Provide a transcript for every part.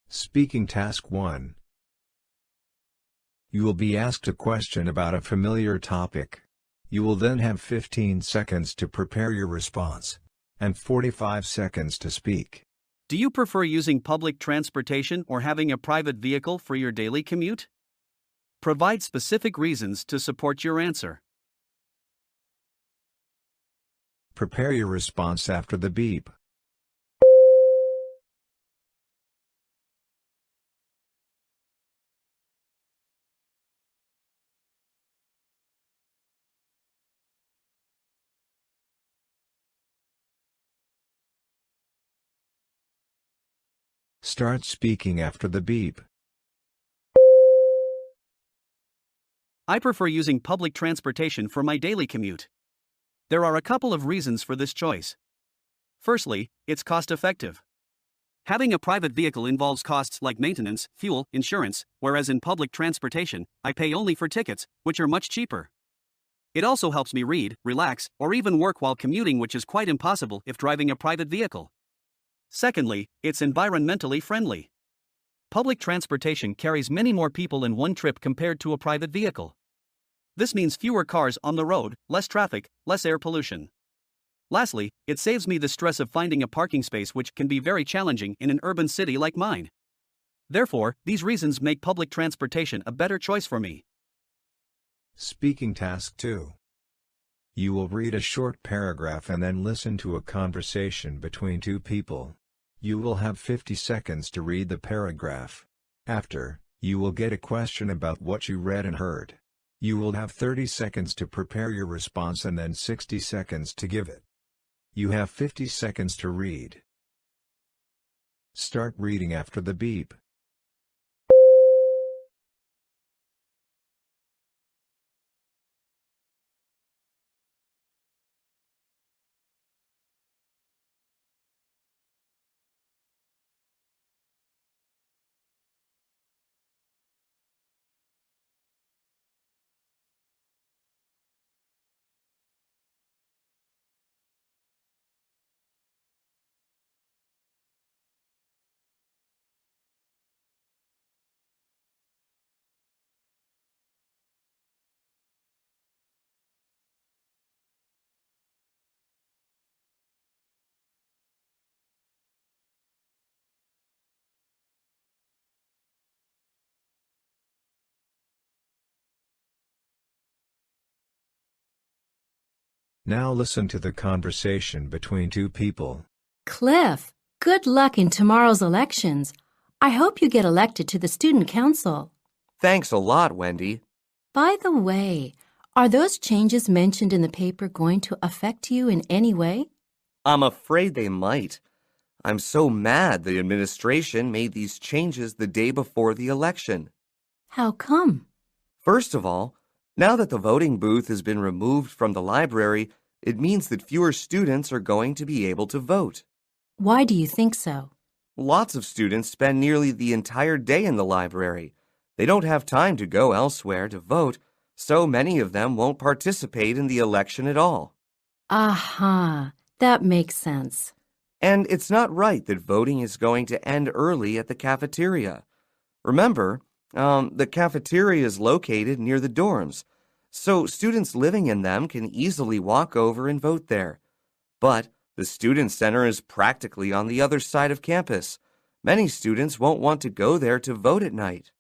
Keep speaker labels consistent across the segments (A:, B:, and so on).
A: Speaking Task 1. You will be asked a question about a familiar topic. You will then have 15 seconds to prepare your response, and 45 seconds to speak.
B: Do you prefer using public transportation or having a private vehicle for your daily commute? Provide specific reasons to support your answer.
A: Prepare your response after the beep. Start speaking after the beep.
B: I prefer using public transportation for my daily commute. There are a couple of reasons for this choice. Firstly, it's cost-effective. Having a private vehicle involves costs like maintenance, fuel, insurance, whereas in public transportation, I pay only for tickets, which are much cheaper. It also helps me read, relax, or even work while commuting, which is quite impossible if driving a private vehicle. Secondly, it's environmentally friendly. Public transportation carries many more people in one trip compared to a private vehicle. This means fewer cars on the road, less traffic, less air pollution. Lastly, it saves me the stress of finding a parking space, which can be very challenging in an urban city like mine. Therefore, these reasons make public transportation a better choice for me.
A: Speaking Task 2. You will read a short paragraph and then listen to a conversation between two people. You will have 50 seconds to read the paragraph. After, you will get a question about what you read and heard. You will have 30 seconds to prepare your response and then 60 seconds to give it. You have 50 seconds to read. Start reading after the beep. Now listen to the conversation between two people.
C: Cliff, good luck in tomorrow's elections. I hope you get elected to the student council.
D: Thanks a lot, Wendy.
C: By the way, are those changes mentioned in the paper going to affect you in any way?
D: I'm afraid they might. I'm so mad the administration made these changes the day before the election.
C: How come?
D: First of all, now that the voting booth has been removed from the library, it means that fewer students are going to be able to vote.
C: Why do you think so?
D: Lots of students spend nearly the entire day in the library. They don't have time to go elsewhere to vote, so many of them won't participate in the election at all.
C: Aha, that makes sense.
D: And it's not right that voting is going to end early at the cafeteria. Remember, the cafeteria is located near the dorms, so students living in them can easily walk over and vote there. But the student center is practically on the other side of campus. Many students won't want to go there to vote at night.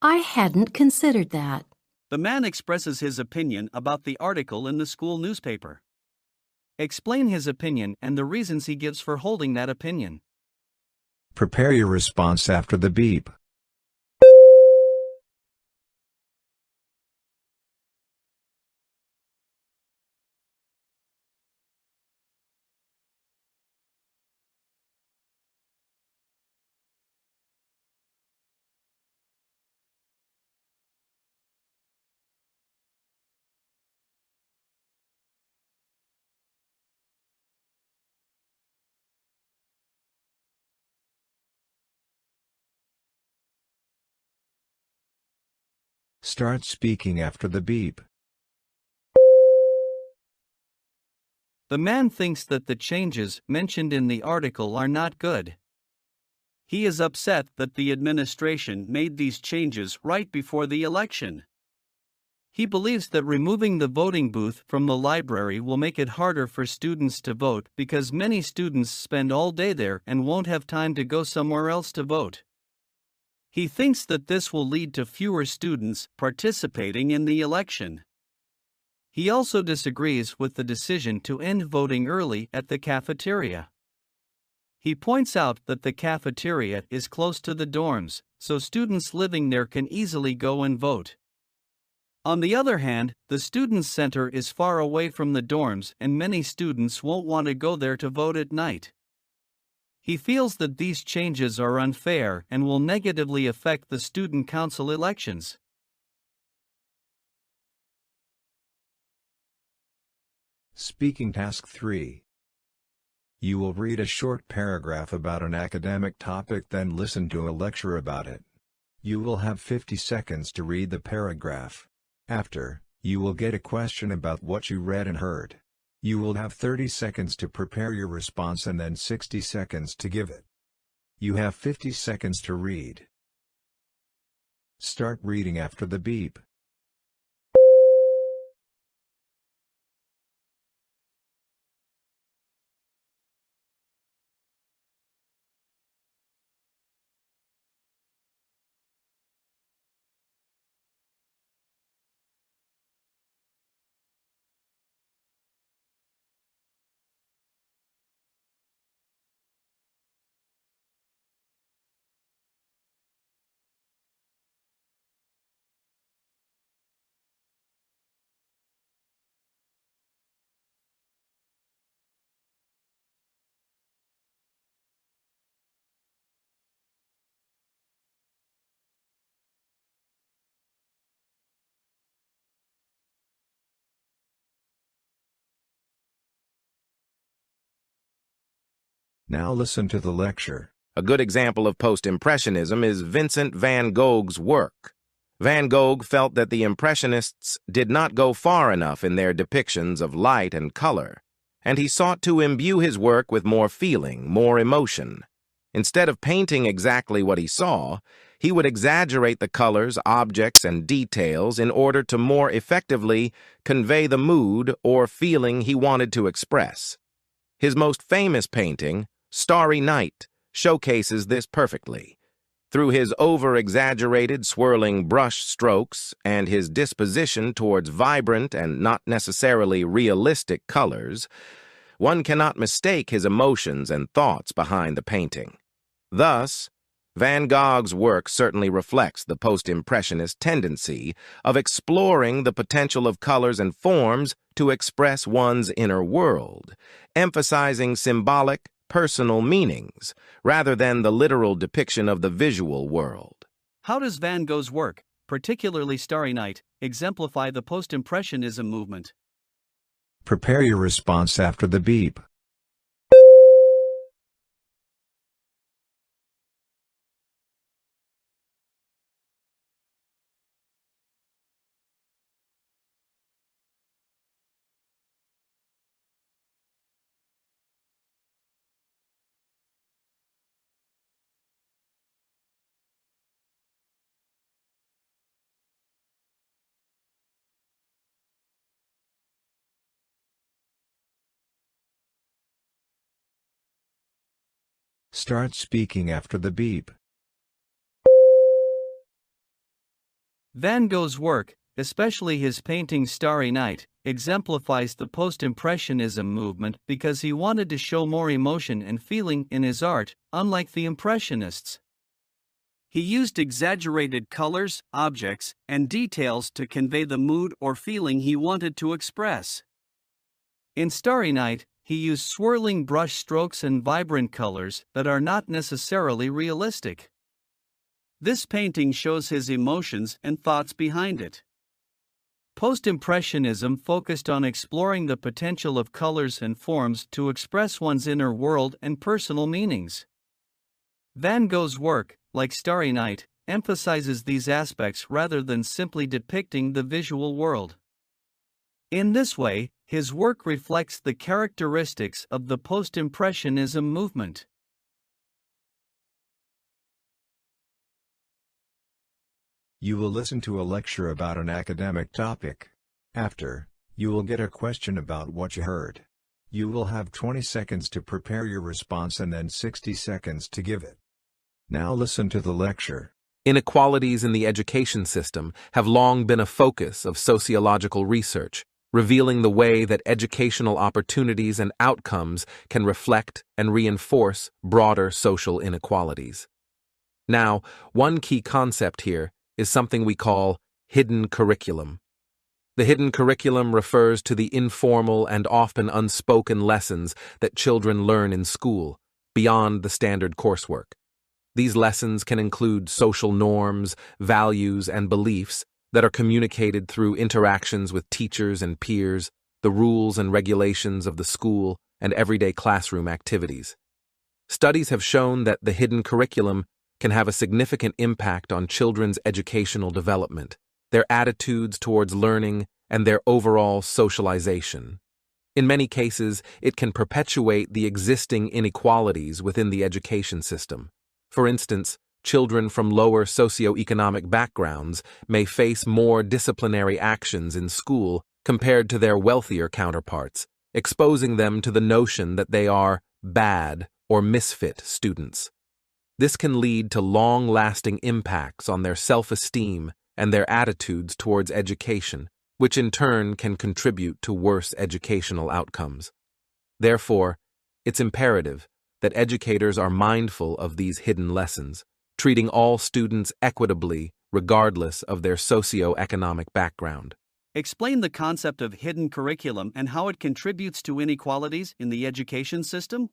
C: I hadn't considered that.
B: The man expresses his opinion about the article in the school newspaper. Explain his opinion and the reasons he gives for holding that opinion.
A: Prepare your response after the beep. Start speaking after the beep.
B: The man thinks that the changes mentioned in the article are not good. He is upset that the administration made these changes right before the election. He believes that removing the voting booth from the library will make it harder for students to vote because many students spend all day there and won't have time to go somewhere else to vote. He thinks that this will lead to fewer students participating in the election. He also disagrees with the decision to end voting early at the cafeteria. He points out that the cafeteria is close to the dorms, so students living there can easily go and vote. On the other hand, the student center is far away from the dorms and many students won't want to go there to vote at night. He feels that these changes are unfair and will negatively affect the student council elections.
A: Speaking Task 3. You will read a short paragraph about an academic topic, then listen to a lecture about it. You will have 50 seconds to read the paragraph. After, you will get a question about what you read and heard. You will have 30 seconds to prepare your response and then 60 seconds to give it. You have 50 seconds to read. Start reading after the beep. Now listen to the lecture.
E: A good example of post-impressionism is Vincent van Gogh's work. Van Gogh felt that the Impressionists did not go far enough in their depictions of light and color, and he sought to imbue his work with more feeling, more emotion. Instead of painting exactly what he saw, he would exaggerate the colors, objects, and details in order to more effectively convey the mood or feeling he wanted to express. His most famous painting, Starry Night, showcases this perfectly. Through his over-exaggerated, swirling brush strokes and his disposition towards vibrant and not necessarily realistic colors, one cannot mistake his emotions and thoughts behind the painting. Thus, Van Gogh's work certainly reflects the post-impressionist tendency of exploring the potential of colors and forms to express one's inner world, emphasizing symbolic, personal meanings, rather than the literal depiction of the visual world.
B: How does Van Gogh's work, particularly Starry Night, exemplify the post-impressionism movement?
A: Prepare your response after the beep. Start speaking after the beep.
B: Van Gogh's work, especially his painting Starry Night, exemplifies the post-impressionism movement because he wanted to show more emotion and feeling in his art, unlike the Impressionists. He used exaggerated colors, objects, and details to convey the mood or feeling he wanted to express. In Starry Night, he used swirling brush strokes and vibrant colors that are not necessarily realistic. This painting shows his emotions and thoughts behind it. Post-impressionism focused on exploring the potential of colors and forms to express one's inner world and personal meanings. Van Gogh's work, like Starry Night, emphasizes these aspects rather than simply depicting the visual world. In this way, his work reflects the characteristics of the post-impressionism movement.
A: You will listen to a lecture about an academic topic. After, you will get a question about what you heard. You will have 20 seconds to prepare your response and then 60 seconds to give it. Now listen to the lecture.
F: Inequalities in the education system have long been a focus of sociological research, revealing the way that educational opportunities and outcomes can reflect and reinforce broader social inequalities. Now, one key concept here is something we call hidden curriculum. The hidden curriculum refers to the informal and often unspoken lessons that children learn in school, beyond the standard coursework. These lessons can include social norms, values, and beliefs that are communicated through interactions with teachers and peers, the rules and regulations of the school, and everyday classroom activities. Studies have shown that the hidden curriculum can have a significant impact on children's educational development, their attitudes towards learning, and their overall socialization. In many cases, it can perpetuate the existing inequalities within the education system. For instance, children from lower socioeconomic backgrounds may face more disciplinary actions in school compared to their wealthier counterparts, exposing them to the notion that they are bad or misfit students. This can lead to long-lasting impacts on their self-esteem and their attitudes towards education, which in turn can contribute to worse educational outcomes. Therefore, it's imperative that educators are mindful of these hidden lessons, treating all students equitably regardless of their socioeconomic background.
B: Explain the concept of hidden curriculum and how it contributes to inequalities in the education system.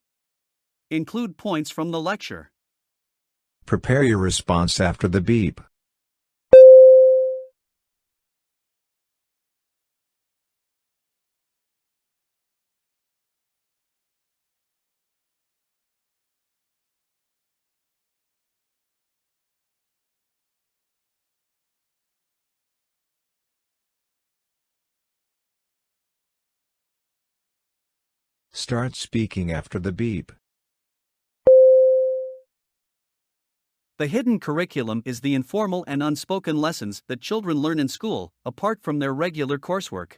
B: Include points from the lecture.
A: Prepare your response after the beep. Start speaking after the beep.
B: The hidden curriculum is the informal and unspoken lessons that children learn in school, apart from their regular coursework.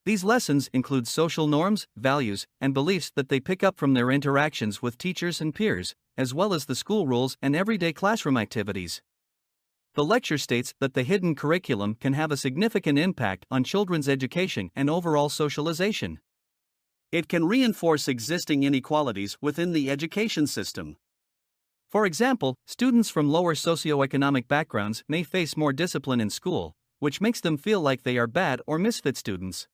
B: These lessons include social norms, values, and beliefs that they pick up from their interactions with teachers and peers, as well as the school rules and everyday classroom activities. The lecture states that the hidden curriculum can have a significant impact on children's education and overall socialization. It can reinforce existing inequalities within the education system. For example, students from lower socioeconomic backgrounds may face more discipline in school, which makes them feel like they are bad or misfit students.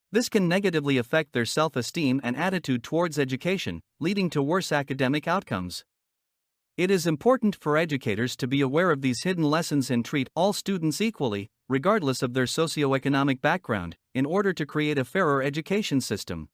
B: This can negatively affect their self-esteem and attitude towards education, leading to worse academic outcomes. It is important for educators to be aware of these hidden lessons and treat all students equally, regardless of their socioeconomic background, in order to create a fairer education system.